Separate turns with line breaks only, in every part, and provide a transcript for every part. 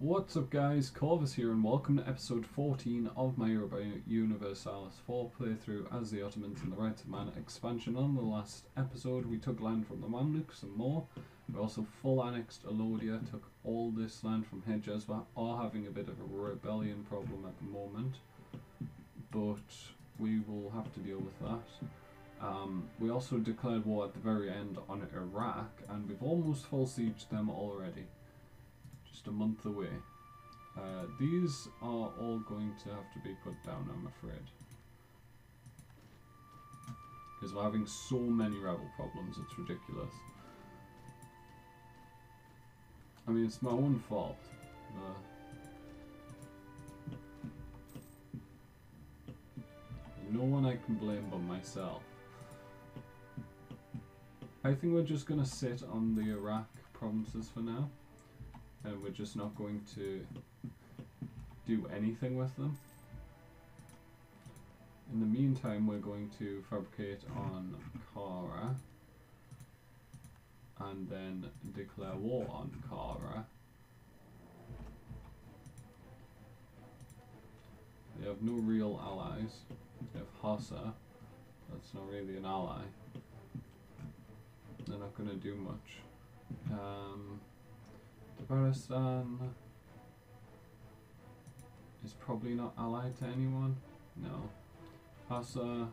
What's up guys, Corvus here and welcome to episode 14 of my Europa Universalis 4 playthrough as the Ottomans and the Rights of Man expansion. On the last episode we took land from the Mamluks and more. We also full annexed Alodia, took all this land from Hejaz. We are having a bit of a rebellion problem at the moment, but we will have to deal with that. We also declared war at the very end on Iraq and we've almost full sieged them already. Just a month away. These are all going to have to be put down, I'm afraid. Because we're having so many rebel problems, it's ridiculous. I mean, it's my own fault. No one I can blame but myself. I think we're just going to sit on the Iraq provinces for now. And we're just not going to do anything with them. In the meantime, we're going to fabricate on Kara and then declare war on Kara. They have no real allies. They have Hassa. That's not really an ally. They're not going to do much. Tabaristan is probably not allied to anyone. No. Hassa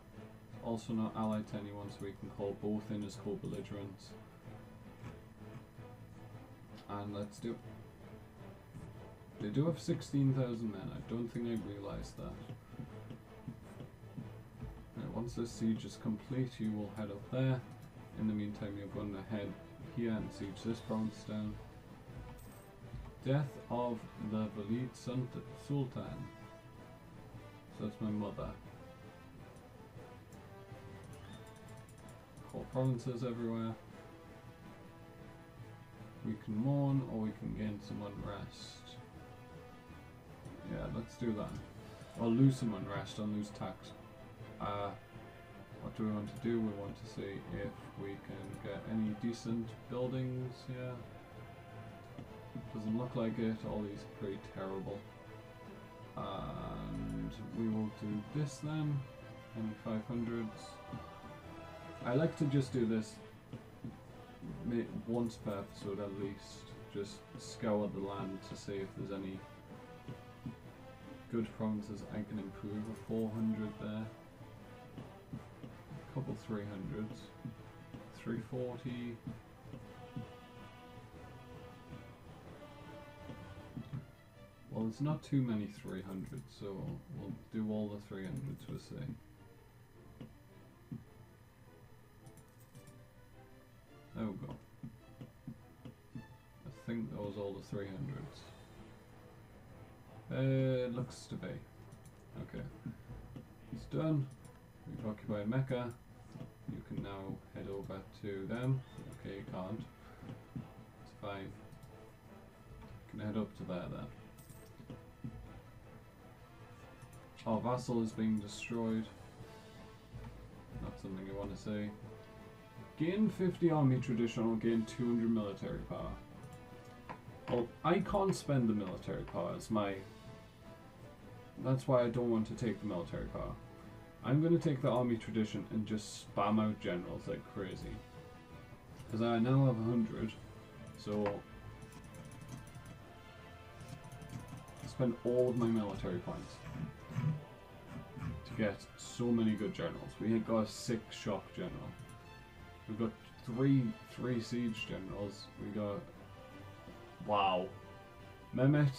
also not allied to anyone, so we can call both in as co-belligerents. And let's do it. They do have 16,000 men. I don't think I realised that. Right, once this siege is complete, you will head up there. In the meantime, you're going to head here and siege this province down. Death of the Valid Sultan. So that's my mother. Call provinces everywhere. We can mourn or we can gain some unrest. Yeah, let's do that. Or lose some unrest and lose tax. What do we want to do? We want to see if we can get any decent buildings here. Doesn't look like it, all these are pretty terrible. And we will do this then, any 500s. I like to just do this once per episode at least. Just scour the land to see if there's any good provinces I can improve. A 400 there. A couple 300s. 340. Well, there's not too many 300s, so we'll do all the 300s, we'll see. There we go. I think that was all the 300s. It looks to be. Okay. It's done. We've occupied Mecca. You can now head over to them. Okay, you can't. It's fine. You can head up to there then. Our vassal is being destroyed. Not something you want to see. Gain 50 army tradition or gain 200 military power. Well, I can't spend the military power as my... That's why I don't want to take the military power. I'm going to take the army tradition and just spam out generals like crazy. Because I now have 100, so... I spend all of my military points to get so many good generals. We got a 6 shock general. We've got three siege generals. We got, wow, Mehmet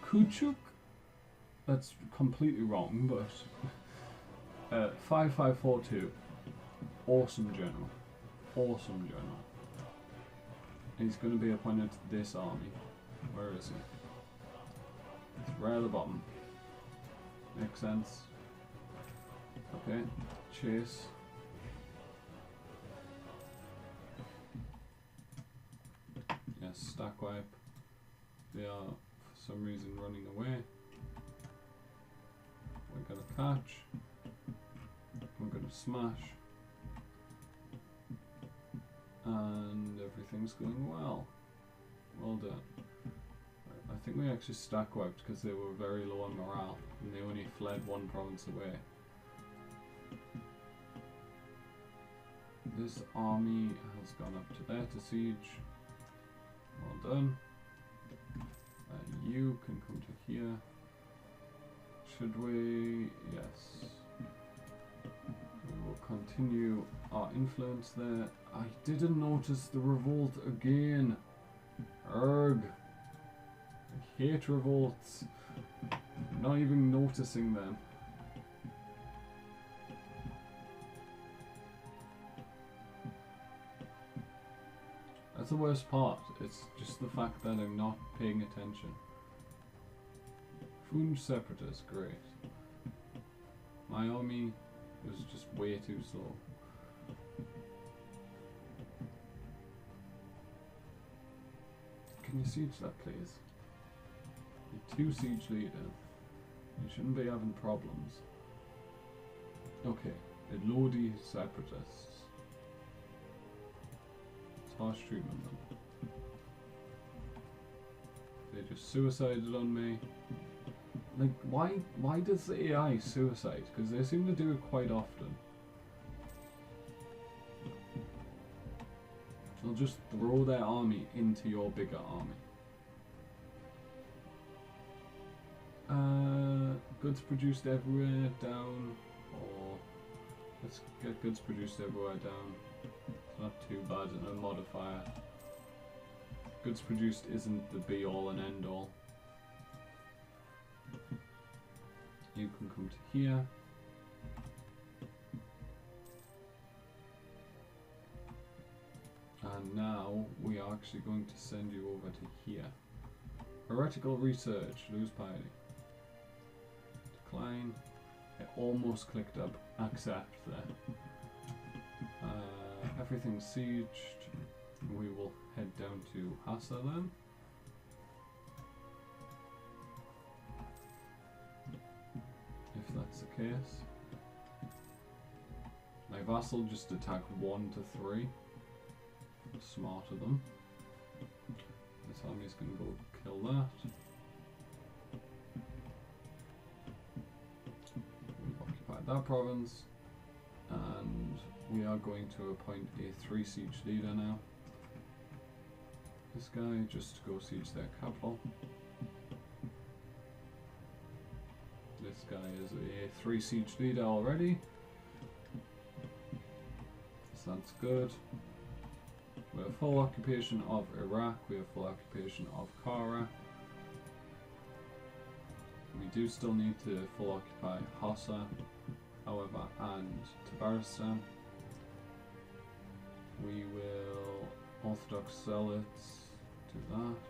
Kuchuk. That's completely wrong, but 5542. Awesome general. Awesome general. He's going to be appointed to this army. Where is he? It's right at the bottom. Makes sense. Okay, chase. Yes, stack wipe. They are for some reason running away. We're gonna catch. We're gonna smash. And everything's going well. Well done. think we actually stack wiped because they were very low on morale and they only fled one province away. This army has gone up to there to siege. Well done. You can come to here. Should we? Yes. We will continue our influence there. I didn't notice the revolt again. Urgh. I hate revolts. I'm not even noticing them. That's the worst part. It's just the fact that I'm not paying attention. Funge Separatists, great. My army was just way too slow. Can you siege that, please? You're 2 siege leader. You shouldn't be having problems. Okay, Lodi Separatists. It's harsh treatment then. They just suicided on me. Like, why does the AI suicide? Because they seem to do it quite often. They'll just throw their army into your bigger army. Goods produced everywhere down, or let's get goods produced everywhere down. It's not too bad in a modifier. Goods produced isn't the be all and end all. You can come to here. And now we are actually going to send you over to here. Heretical research, lose piety. Decline. I almost clicked up accept there. Everything's sieged. We will head down to Hassa then. If that's the case. My vassal just attacked 1 to 3. Smart of them. This army's going to go kill that. We've occupied that province. And we are going to appoint a 3 siege leader now. This guy just to go siege their capital. This guy is a 3 siege leader already. So that's good. We have full occupation of Iraq, we have full occupation of Kara. We do still need to full occupy Hassa, however, and Tabaristan. We will Orthodox Zealots do that.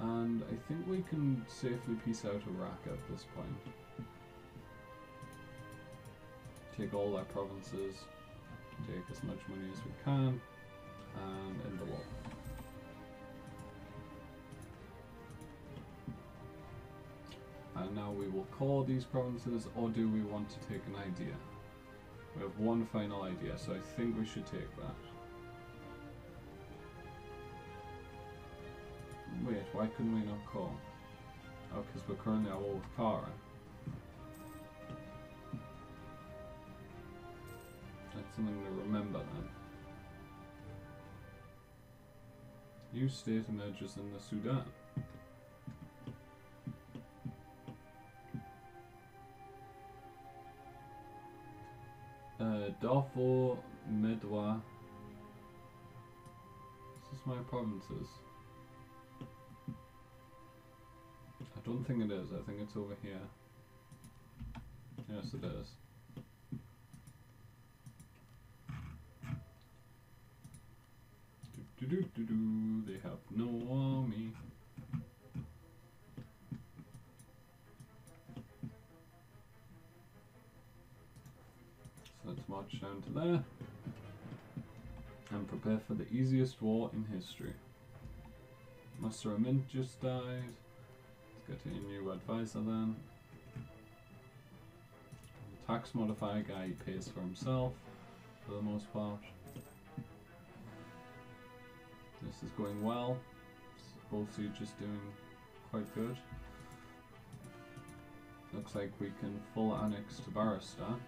And I think we can safely peace out Iraq at this point. Take all their provinces. Take as much money as we can and end the war. And now we will call these provinces, or do we want to take an idea? We have one final idea, so I think we should take that. Wait, why couldn't we not call? Oh, because we're currently at war with Kara. That's something to remember then. New state emerges in the Sudan. Darfur, Medwa. This is my provinces. I don't think it is. I think it's over here. Yes, it is. They have no army. So let's march down to there and prepare for the easiest war in history. Master Amint just died. Let's get a new advisor then. The tax modifier guy pays for himself for the most part. This is going well. both sieges doing quite good. Looks like we can full annex to Baristan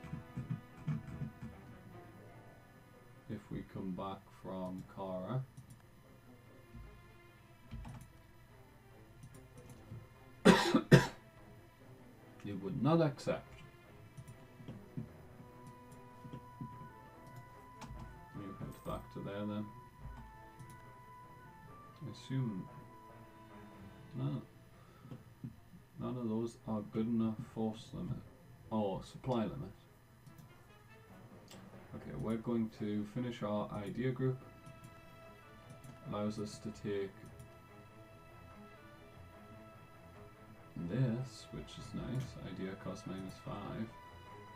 if we come back from Kara. You would not accept. You head back to there then. I assume none of those are good enough force limit or supply limit. Okay, we're going to finish our idea group. Allows us to take this, which is nice. Idea cost -5.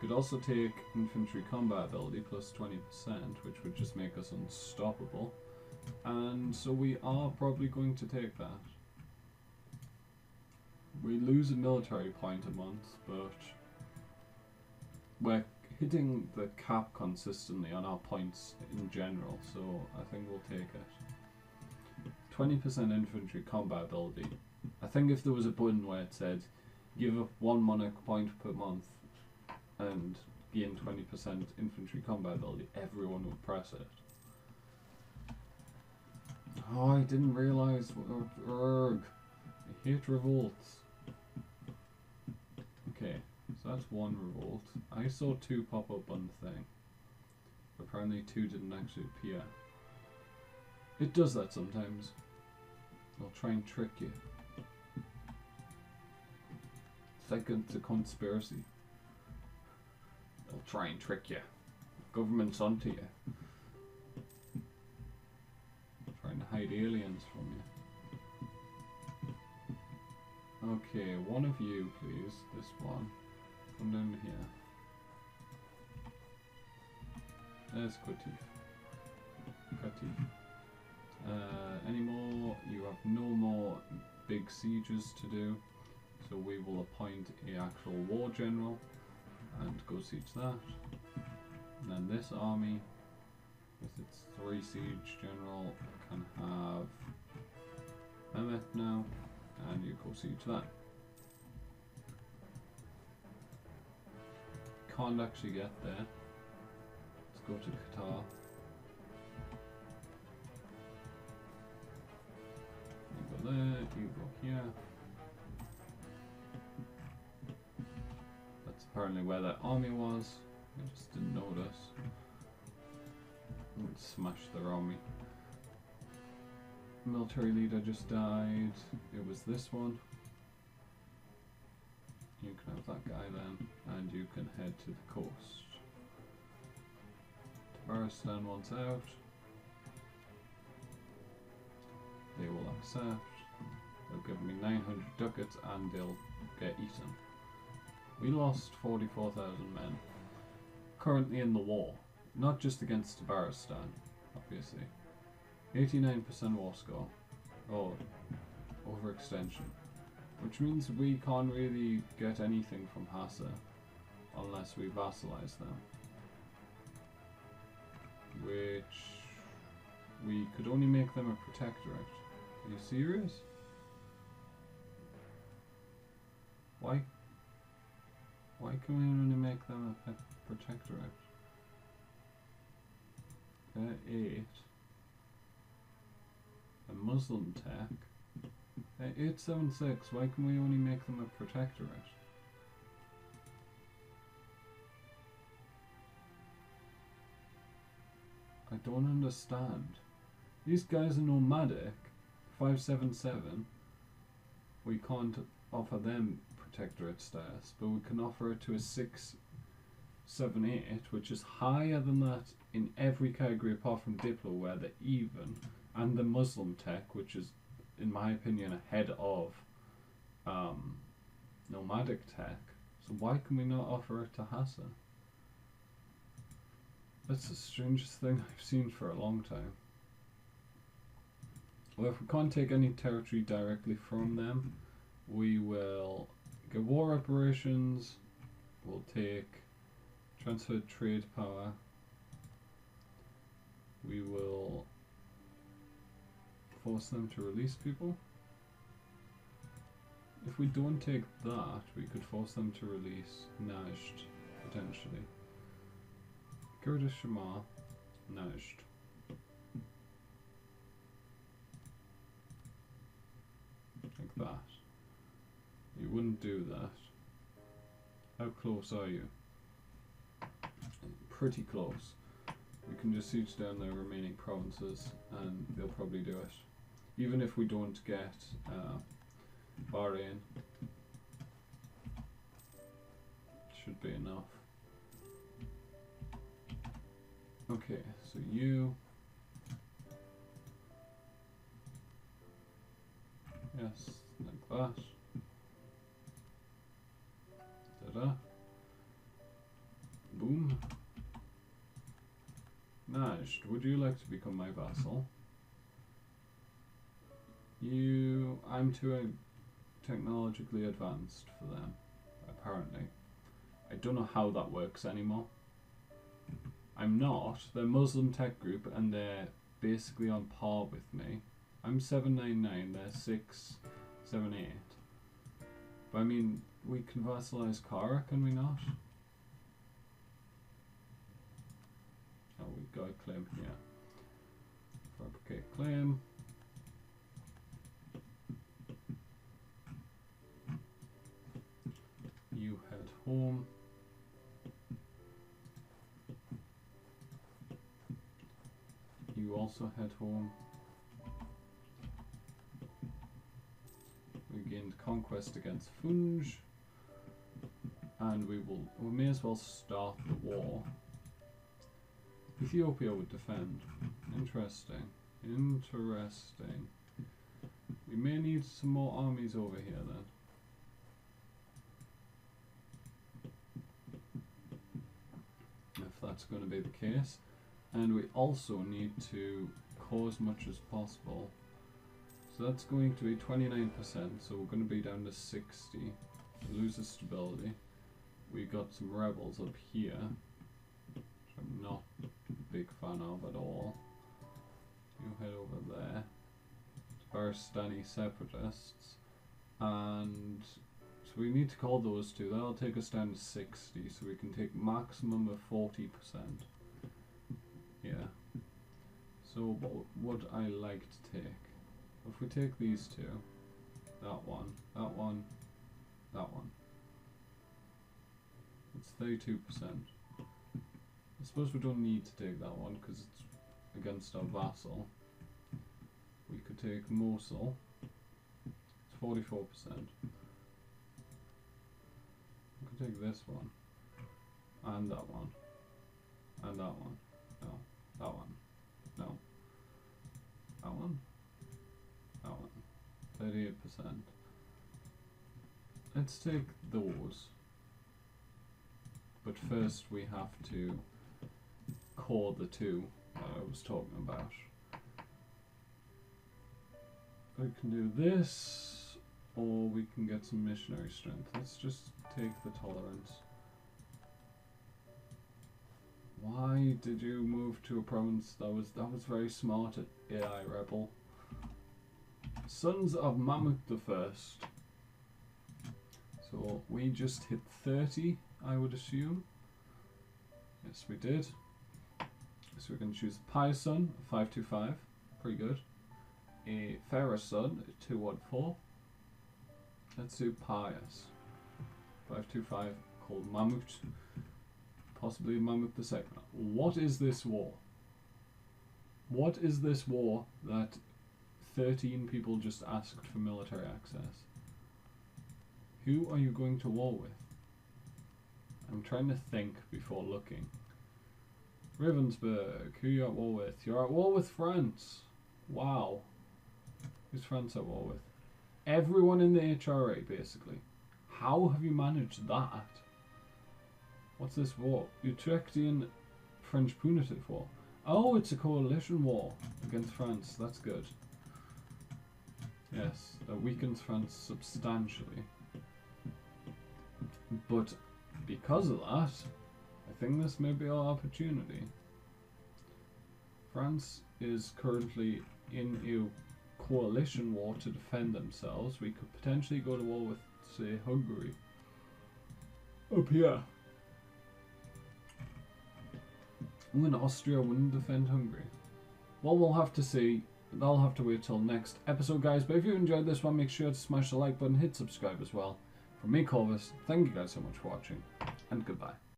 Could also take infantry combat ability plus 20%, which would just make us unstoppable. And so we are probably going to take that. We lose a military point a month, but we're hitting the cap consistently on our points in general, so I think we'll take it. 20% infantry combat ability. I think if there was a button where it said give up 1 monarch point per month and gain 20% infantry combat ability, everyone would press it. Oh, I didn't realise. Urgh. I hate revolts. Okay, so that's 1 revolt. I saw 2 pop up on the thing. Apparently 2 didn't actually appear. It does that sometimes. They'll try and trick you. It's like it's a conspiracy. They'll try and trick you. Government's onto you. Trying to hide aliens from you. Okay, one of you, please. This one. Come down here. There's Qatif. Any more? You have no more big sieges to do. So we will appoint a actual war general and go siege that. And then this army, with its 3 siege general, can have Mehmet now, and you go siege that. Can't actually get there. Let's go to Qatar. You go there, you go here. That's apparently where that army was. I just didn't notice. Smash their army. Military leader just died. It was this one. You can have that guy then, and you can head to the coast. Tabaristan wants out. They will accept. They'll give me 900 ducats and they'll get eaten. We lost 44,000 men. Currently in the war. Not just against Tabaristan, obviously. 89% war score. Oh, overextension. Which means we can't really get anything from Hassa unless we vassalize them. Which we could only make them a protectorate. Are you serious? Why can we only make them a protectorate? 8. A Muslim tech. 876. Why can we only make them a protectorate? I don't understand. These guys are nomadic. 577. We can't offer them protectorate status, but we can offer it to a 678, which is higher than that in every category apart from Diplo, where they're even, and the Muslim tech, which is, in my opinion, ahead of nomadic tech. So why can we not offer it to Hassa? That's the strangest thing I've seen for a long time. Well, if we can't take any territory directly from them, we will get war reparations, we'll take transfer trade power, we will force them to release people. If we don't take that, we could force them to release Najd, potentially. Kurdish Shema, Najd. Like that. You wouldn't do that. How close are you? Pretty close. We can just siege down the remaining provinces and they'll probably do it. Even if we don't get Bahrain, should be enough. Okay, so you... Yes, like that. Ta-da. Boom. Najd, would you like to become my vassal? I'm too technologically advanced for them, apparently. I don't know how that works anymore. I'm not. They're a Muslim tech group and they're basically on par with me. I'm 799, they're 678. But I mean, we can vassalize Kara, can we not? Oh, we got a claim here. Fabricate claim. You head home. You also head home. We gained conquest against Funj. And we may as well start the war. Ethiopia would defend. Interesting. Interesting. We may need some more armies over here then. If that's going to be the case. And we also need to cause much as possible. So that's going to be 29%, so we're going to be down to 60. Loses stability. We got some rebels up here, which I'm not a big fan of at all. You head over there. Baristani separatists. And so we need to call those two. That'll take us down to 60, so we can take maximum of 40%. Yeah. So what would I like to take? If we take these two, that one, that one, that one. It's 32%. I suppose we don't need to take that one because it's against our vassal. We could take Mosul. It's 44%. We could take this one. And that one. And that one. No. That one. No. That one. That one. 38%. Let's take those. But first we have to core the two that I was talking about. We can do this, or we can get some missionary strength. Let's just take the tolerance. Why did you move to a province that was very smart at AI rebel? Sons of Mahmud the First. So we just hit 30, I would assume. Yes, we did. So we can choose Pious Son, 525, pretty good. A Fairer Son, 214. Let's do Pious, 525, called Mahmud. Possibly Mahmud II. What is this war? What is this war that 13 people just asked for military access? Who are you going to war with? I'm trying to think before looking. Ravensburg, who are you at war with? You're at war with France. Wow. Who's France at war with? Everyone in the HRA, basically. How have you managed that? What's this war? Utrechtian French punitive war. Oh, it's a coalition war against France. That's good. Yes, that weakens France substantially. But because of that, I think this may be our opportunity. France is currently in a coalition war to defend themselves. We could potentially go to war with say Hungary. Up here. When Austria wouldn't defend Hungary. Well, we'll have to see. That'll have to wait till next episode, guys. But if you enjoyed this one, make sure to smash the like button, hit subscribe as well. From me, Corvus, thank you guys so much for watching, and goodbye.